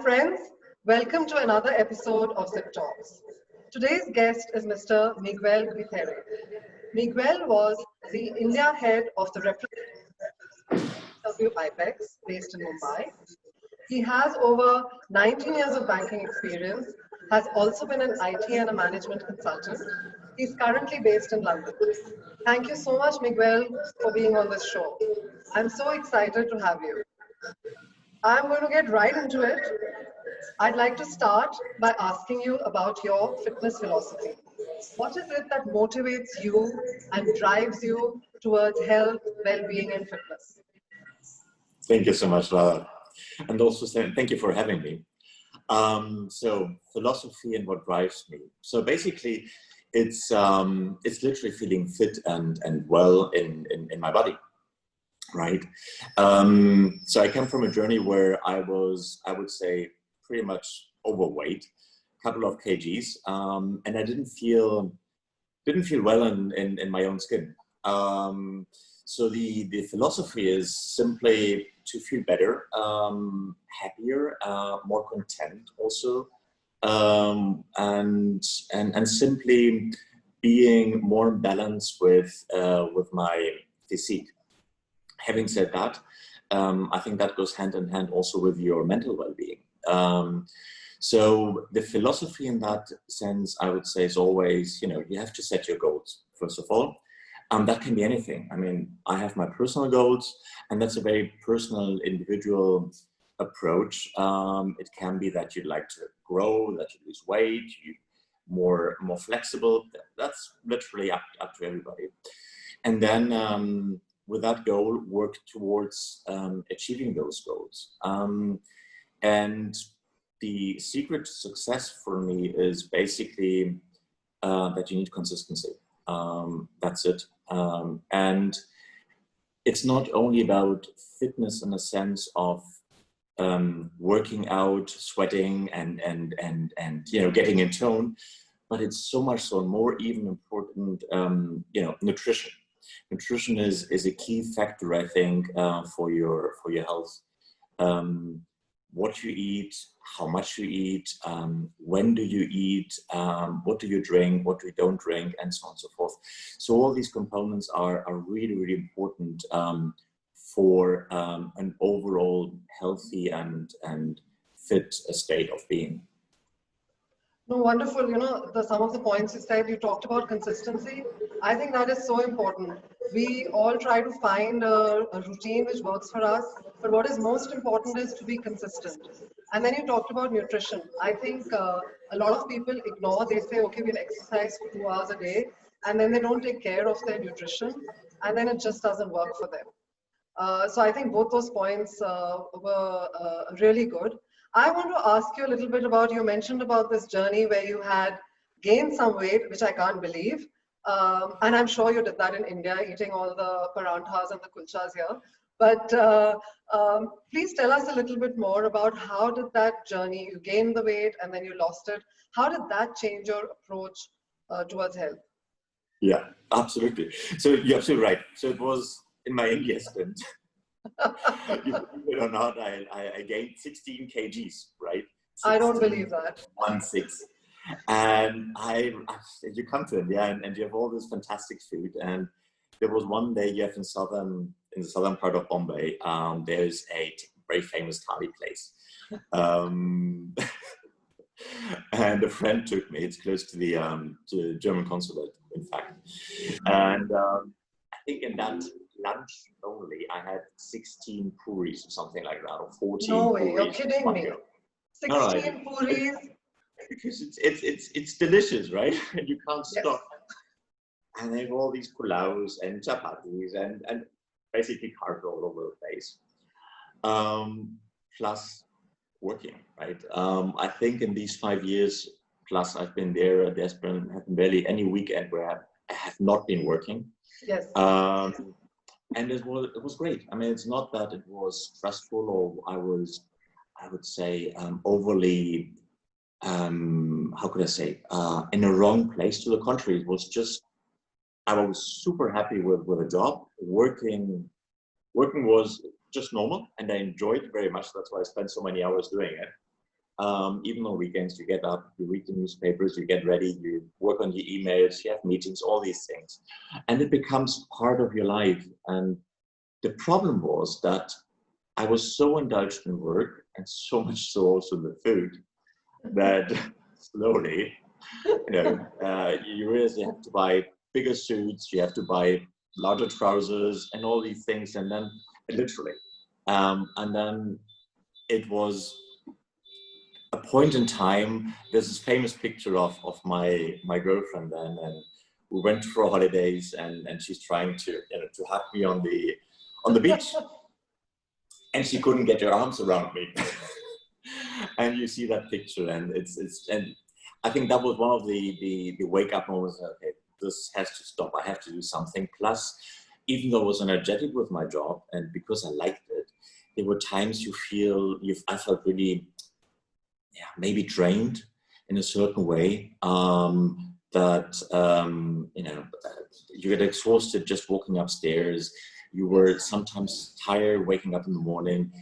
friends, welcome to another episode of ZipTalks. Today's guest is Mr. Miguel Gutierrez. Miguel was the India Head of the KFW IPEX based in Mumbai. He has over 19 years of banking experience, has also been an IT and a management consultant. He's currently based in London. Thank you so much, Miguel, for being on this show. I'm so excited to have you. I'm going to get right into it. I'd like to start by asking you about your fitness philosophy. What is it that motivates you and drives you towards health, well-being, and fitness? Thank you so much, Radha. And also thank you for having me. So philosophy and what drives me. So basically, it's literally feeling fit and well in my body, right? So I come from a journey where I was, I would say, pretty much overweight, a couple of kgs, and I didn't feel well in my own skin. So the philosophy is simply to feel better, happier, more content also, and simply being more in balance with my physique. Having said that, I think that goes hand in hand also with your mental well-being. So the philosophy in that sense, I would say, is always, you have to set your goals, first of all. That can be anything. I mean, I have my personal goals, and that's a very personal, individual approach. It can be that you'd like to grow, that you lose weight, you're more flexible. That's literally up to everybody. And then with that goal, work towards achieving those goals. And the secret to success for me is basically that you need consistency. That's it. And it's not only about fitness in a sense of working out, sweating, and getting in tone, but it's so much so more even important. Nutrition. Nutrition is a key factor, I think, for your health. What you eat, how much you eat, when do you eat, what do you drink, what you don't drink, and so on and so forth. So all these components are really, really important for an overall healthy and fit state of being. No, wonderful. Some of the points you said, you talked about consistency. I think that is so important. We all try to find a routine which works for us, but what is most important is to be consistent. And then you talked about nutrition. I think a lot of people ignore, they say, okay, we'll exercise for 2 hours a day, and then they don't take care of their nutrition, and then it just doesn't work for them. So I think both those points were really good. I want to ask you a little bit about, you mentioned about this journey where you had gained some weight, which I can't believe. And I'm sure you did that in India, eating all the paranthas and the kulchas here. But please tell us a little bit more about how did that journey, you gained the weight and then you lost it. How did that change your approach towards health? Yeah, absolutely. So you're absolutely right. So it was in my India stint. You believe it or not, I gained 16 kgs, right? 16, I don't believe that. 16. And you come to India and you have all this fantastic food. And there was one day you have in the southern part of Bombay, there's a very famous thali place. And a friend took me. It's close to the German consulate, in fact. And I think in that lunch only, I had 16 puris or something like that, or 14. No way, puris. you're kidding me. 16 puris. Because it's delicious, right? And you can't Yes. stop. And they have all these pulaus and chapatis and basically carbs all over the place. Plus working, right? I think in these 5 years plus I've been there, there's been barely any weekend where I have not been working. Yes. And it was great. I mean, it's not that it was stressful or I would say, overly, how could I say, in the wrong place. To the contrary, it was just, I was super happy with the job. Working was just normal, and I enjoyed it very much. That's why I spent so many hours doing it. Even on weekends, you get up, you read the newspapers, you get ready, you work on your emails, you have meetings, all these things. And it becomes part of your life. And the problem was that I was so indulged in work and so much so also the food that slowly, you realize you have to buy bigger suits, you have to buy larger trousers and all these things. And then literally, and then it was a point in time. There's this famous picture of my girlfriend then, and we went for holidays, and she's trying to hug me on the beach, and she couldn't get her arms around me. And you see that picture, and and I think that was one of the wake up moments. Okay, this has to stop. I have to do something. Plus, even though I was energetic with my job, and because I liked it, there were times I felt really, maybe drained in a certain way. You get exhausted just walking upstairs. You were sometimes tired waking up in the morning.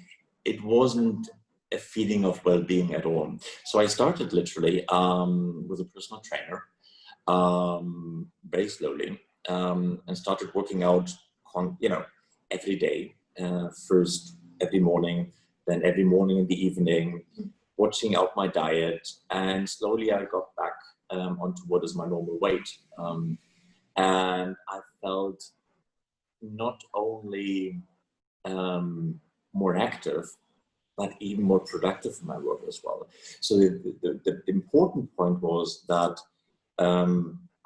It wasn't a feeling of well-being at all. So I started literally with a personal trainer, very slowly, and started working out every day. First every morning, then every morning in the evening, watching out my diet, and slowly I got back onto what is my normal weight. And I felt not only more active, but even more productive in my work as well. So the important point was that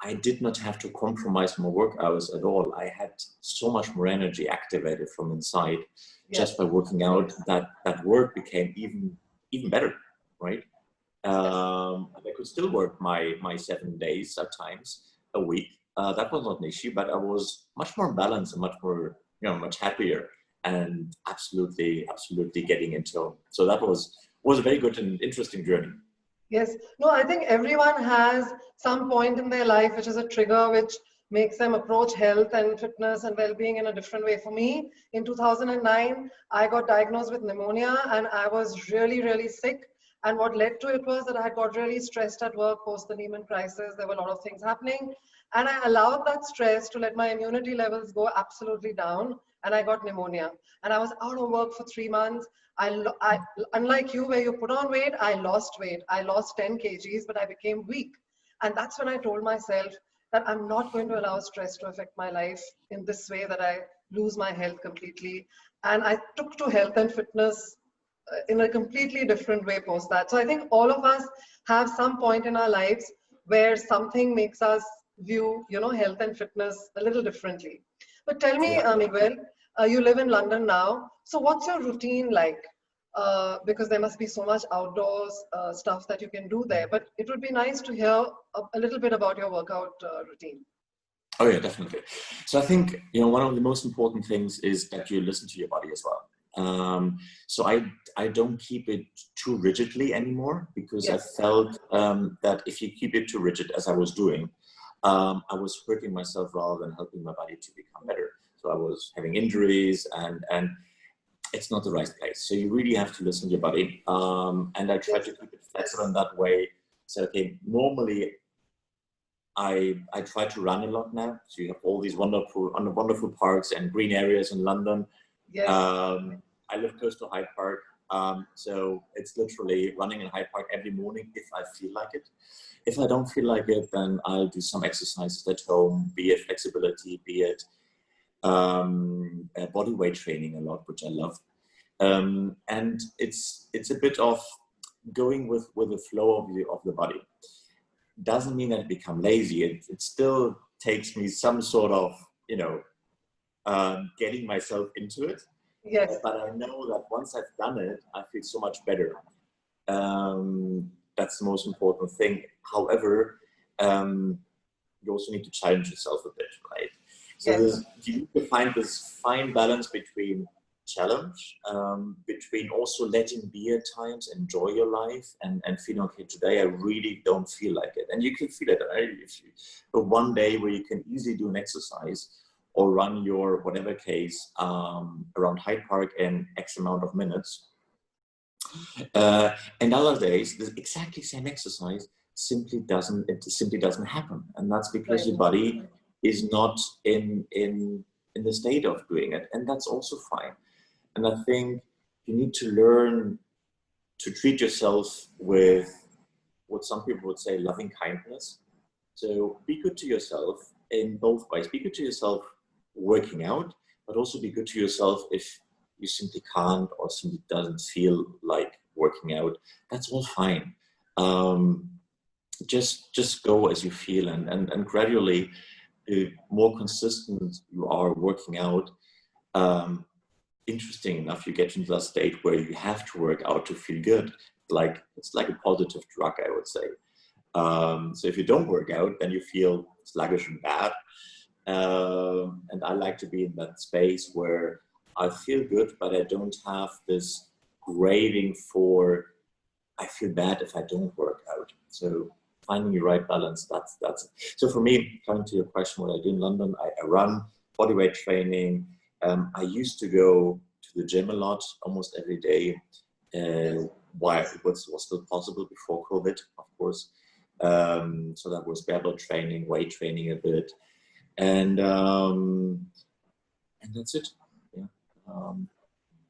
I did not have to compromise my work hours at all. I had so much more energy activated from inside just by working out, that work became even better, right? I could still work my 7 days at times a week. That was not an issue, but I was much more balanced and much more, much happier, and absolutely getting into. So that was a very good and interesting journey. Yes. No, I think everyone has some point in their life which is a trigger which makes them approach health and fitness and well-being in a different way. For me, in 2009, I got diagnosed with pneumonia, and I was really, really sick. And what led to it was that I had got really stressed at work post the Lehman crisis. There were a lot of things happening. And I allowed that stress to let my immunity levels go absolutely down. And I got pneumonia. And I was out of work for 3 months. I unlike you, where you put on weight, I lost weight. I lost 10 kgs, but I became weak. And that's when I told myself that I'm not going to allow stress to affect my life in this way, that I lose my health completely. And I took to health and fitness in a completely different way post that. So I think all of us have some point in our lives where something makes us view, health and fitness a little differently. But tell me, Miguel, you live in London now. So what's your routine like? Because there must be so much outdoors stuff that you can do there. But it would be nice to hear a little bit about your workout routine. Oh yeah, definitely. So I think, one of the most important things is that you listen to your body as well. So I don't keep it too rigidly anymore, because I felt that if you keep it too rigid, as I was doing, I was hurting myself rather than helping my body to become better. So I was having injuries, and it's not the right place. So you really have to listen to your body. And I try to keep it flexible in that way. So, okay, normally I try to run a lot now. So you have all these wonderful parks and green areas in London. Yes. I live close to Hyde Park. So it's literally running in Hyde Park every morning if I feel like it. If I don't feel like it, then I'll do some exercises at home, be it flexibility, be it body weight training a lot, which I love. And it's a bit of going with the flow of the body. Doesn't mean that I become lazy. It still takes me some sort of, getting myself into it. Yes. But I know that once I've done it, I feel so much better. That's the most important thing. However, you also need to challenge yourself a bit, right? So you need to find this fine balance between challenge, between also letting be at times, enjoy your life, and feeling, okay, today I really don't feel like it. And you can feel it, right? But one day where you can easily do an exercise or run your whatever case around Hyde Park in X amount of minutes, And other days, the exactly same exercise simply doesn't happen, and that's because your body is not in the state of doing it, and that's also fine. And I think you need to learn to treat yourself with what some people would say loving kindness. So be good to yourself in both ways. Be good to yourself working out, but also be good to yourself if you simply can't or simply doesn't feel like working out. That's all fine. Just go as you feel, and gradually, the more consistent you are working out, interesting enough, you get into that state where you have to work out to feel good. It's like a positive drug, I would say. So if you don't work out, then you feel sluggish and bad. And I like to be in that space where I feel good, but I don't have this craving for, I feel bad if I don't work out. So finding the right balance, that's it. So for me, coming to your question, what I do in London, I run bodyweight training. I used to go to the gym a lot, almost every day, while it was still possible before COVID, of course. So that was barbell training, weight training a bit, and that's it. Yeah.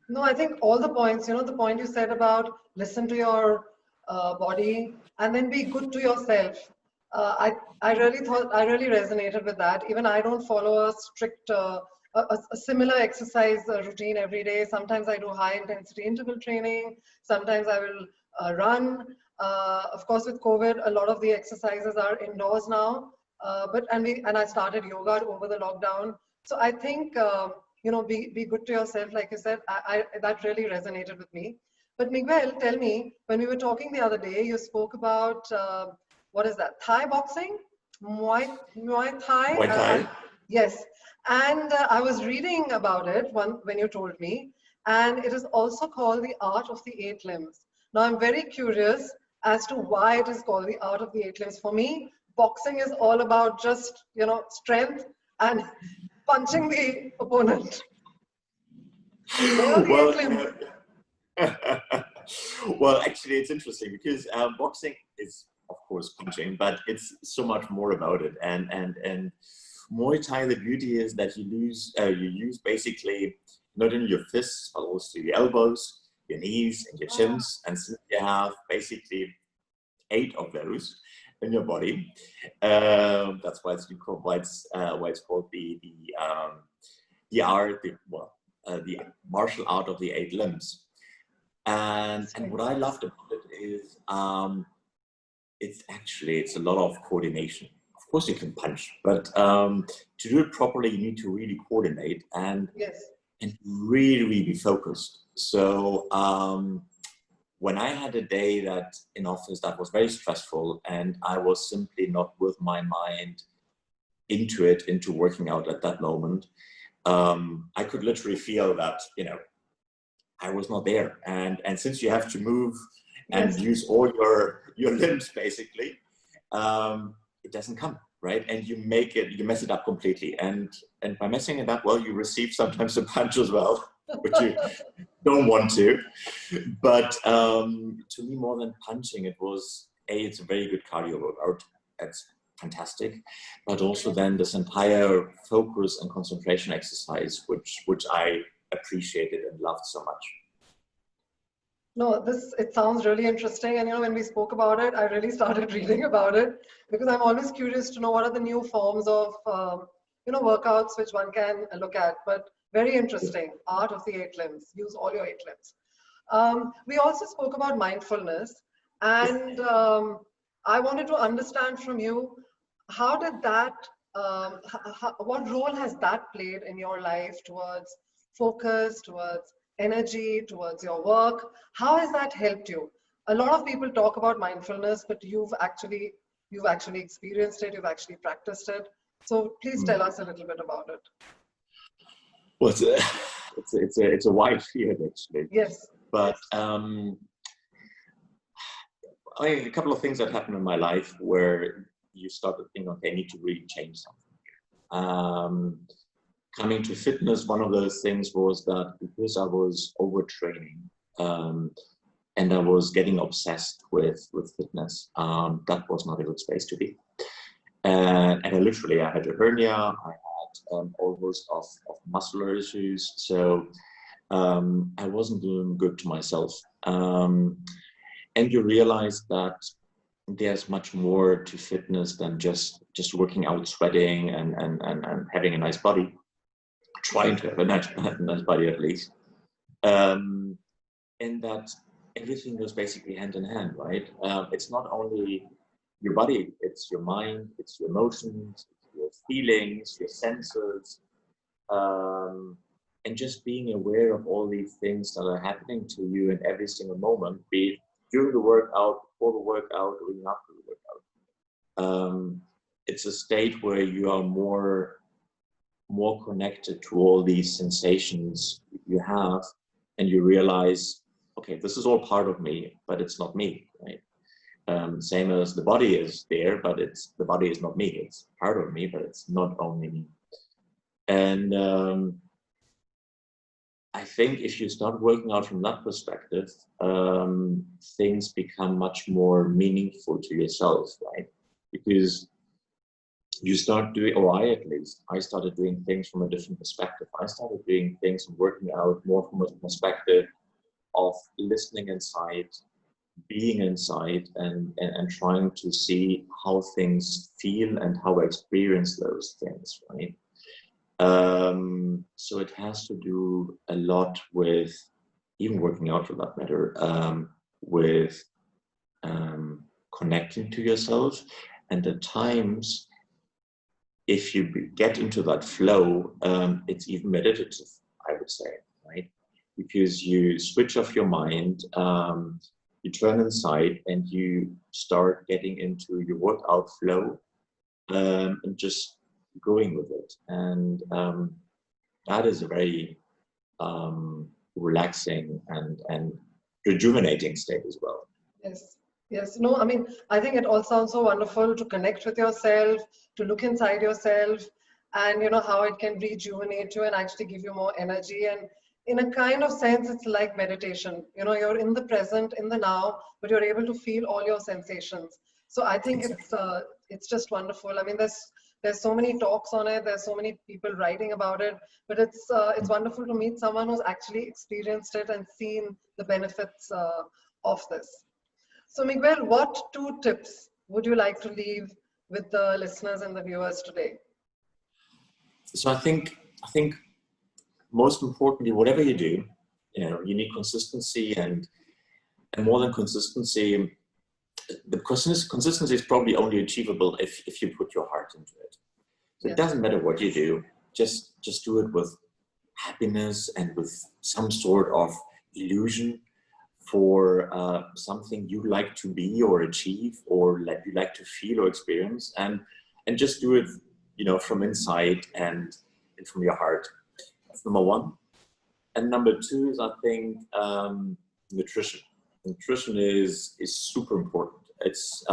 No, I think all the points, the point you said about listen to your body and then be good to yourself. I really resonated with that. Even I don't follow a strict, a similar exercise routine every day. Sometimes I do high intensity interval training. Sometimes I will run. Of course, with COVID, a lot of the exercises are indoors now. And I started yoga over the lockdown. So I think, be good to yourself, like you said. That really resonated with me. But Miguel, tell me, when we were talking the other day, you spoke about, what is that, Thai boxing? Muay Thai? Muay Thai. Yes. And I was reading about it when you told me, and it is also called the art of the eight limbs. Now, I'm very curious as to why it is called the art of the eight limbs. For me, boxing is all about just, strength and punching the opponent. Where are the Well, eight limbs? well, actually, it's interesting because boxing is, of course, punching, but it's so much more about it. And Muay Thai, the beauty is that you use basically not only your fists, but also your elbows, your knees, and your chins. And since you have basically 8 of those in your body, that's why it's called the martial art of the 8 limbs. And what I loved about it is it's a lot of coordination. Of course you can punch, but to do it properly, you need to really coordinate and really, really be focused. So when I had a day in office that was very stressful and I was simply not with my mind into working out at that moment, I could literally feel that, I was not there. And since you have to move and use all your limbs, basically, it doesn't come, right? And you mess it up completely. And by messing it up, well, you receive sometimes a punch as well, which you don't want to. But to me, more than punching, it's a very good cardio workout. It's fantastic. But also then this entire focus and concentration exercise, which I appreciated and loved so much. No, it sounds really interesting. And when we spoke about it, I really started reading about it because I'm always curious to know what are the new forms of workouts which one can look at. But very interesting. Art of the 8 limbs. Use all your 8 limbs. We also spoke about mindfulness, and I wanted to understand from you, how did that what role has that played in your life towards focus, towards energy, towards your work? How has that helped you? A lot of people talk about mindfulness, but you've actually experienced it, you've actually practiced it. So please tell us a little bit about it. Well, it's a wide field, actually. Yes. But a couple of things that happened in my life where you start to think, okay, I need to really change something. Coming to fitness, one of those things was that because I was overtraining, and I was getting obsessed with fitness. That was not a good space to be. And I literally, I had a hernia, I had all sorts of muscular issues, so I wasn't doing good to myself. And you realize that there's much more to fitness than just working out, sweating, and having a nice body, trying to have a nice body at least. And that everything goes basically hand in hand, right? It's not only your body, it's your mind, it's your emotions, it's your feelings, your senses, and just being aware of all these things that are happening to you in every single moment, be it during the workout, before the workout, or even after the workout. It's a state where you are more connected to all these sensations you have, and you realize, okay, this is all part of me, but it's not me, right? Same as the body is there, but the body is not me. It's part of me, but it's not only me. And I think if you start working out from that perspective, things become much more meaningful to yourself, right? Because you start doing, or I started doing things from a different perspective. I started doing things and working out more from a perspective of listening inside, being inside, and trying to see how things feel and how I experience those things, right? So it has to do a lot with, even working out for that matter, with connecting to yourself. And at times, if you get into that flow, it's even meditative, I would say, right? Because you switch off your mind, you turn inside, and you start getting into your workout flow, and just going with it. And that is a very relaxing and rejuvenating state as well. Yes. Yes. No, I mean, I think it all sounds so wonderful to connect with yourself, to look inside yourself, and how it can rejuvenate you and actually give you more energy. And in a kind of sense, it's like meditation. You're in the present, in the now, but you're able to feel all your sensations. So I think it's just wonderful. I mean, there's so many talks on it. There's so many people writing about it, but it's wonderful to meet someone who's actually experienced it and seen the benefits of this. So Miguel, what 2 tips would you like to leave with the listeners and the viewers today? So I think most importantly, whatever you do, you need consistency, and more than consistency, the consistency is probably only achievable if you put your heart into it. So yes. It doesn't matter what you do, just do it with happiness and with some sort of illusion for something you like to be or achieve, or you like to feel or experience, and just do it, from inside and from your heart. That's number 1. And number 2 is, I think, nutrition. Nutrition is super important. It's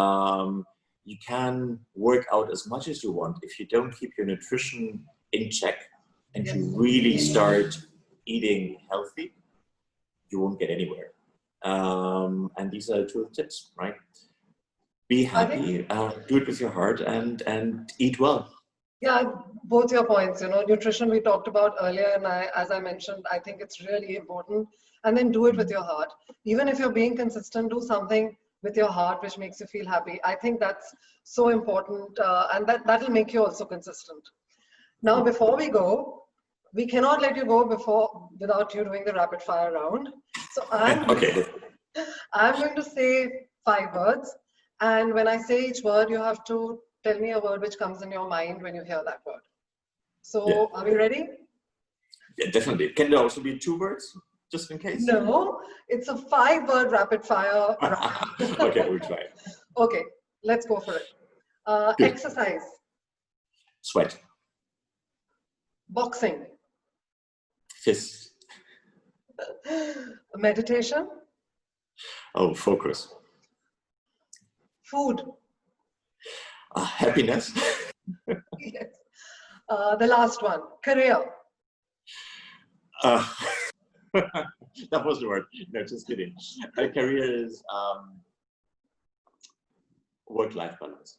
you can work out as much as you want. If you don't keep your nutrition in check and you really start eating healthy, you won't get anywhere. And these are 2 tips, right? Be happy, do it with your heart, and eat well. Yeah, both your points. Nutrition we talked about earlier, and as I mentioned, I think it's really important. And then do it with your heart. Even if you're being consistent, do something with your heart which makes you feel happy. I think that's so important, and that'll make you also consistent. Now, before we go, we cannot let you go without you doing the rapid fire round. So I'm going to say 5 words, and when I say each word, you have to tell me a word which comes in your mind when you hear that word. So Are we ready? Yeah, definitely. Can there also be 2 words, just in case? No, it's a 5-word rapid fire round. Okay, we'll try. Okay, let's go for it. Exercise. Sweat. Boxing. Fist. Meditation. Oh, focus. Food. Happiness. Yes. The last one, career. That was the word. No, just kidding. A career is work-life balance.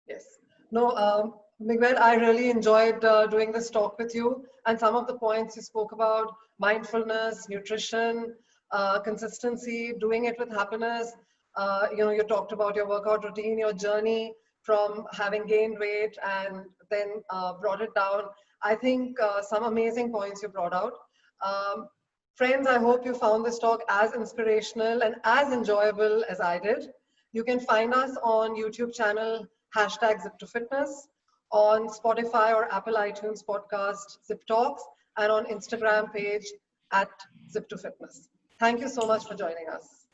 Yes. No, Miguel, I really enjoyed doing this talk with you, and some of the points you spoke about: mindfulness, nutrition, consistency, doing it with happiness. You talked about your workout routine, your journey from having gained weight and then brought it down. I think some amazing points you brought out. Friends, I hope you found this talk as inspirational and as enjoyable as I did. You can find us on YouTube channel #ZipToFitness, on Spotify or Apple iTunes podcast ZipTalks, and on Instagram page @ZipToFitness. Thank you so much for joining us.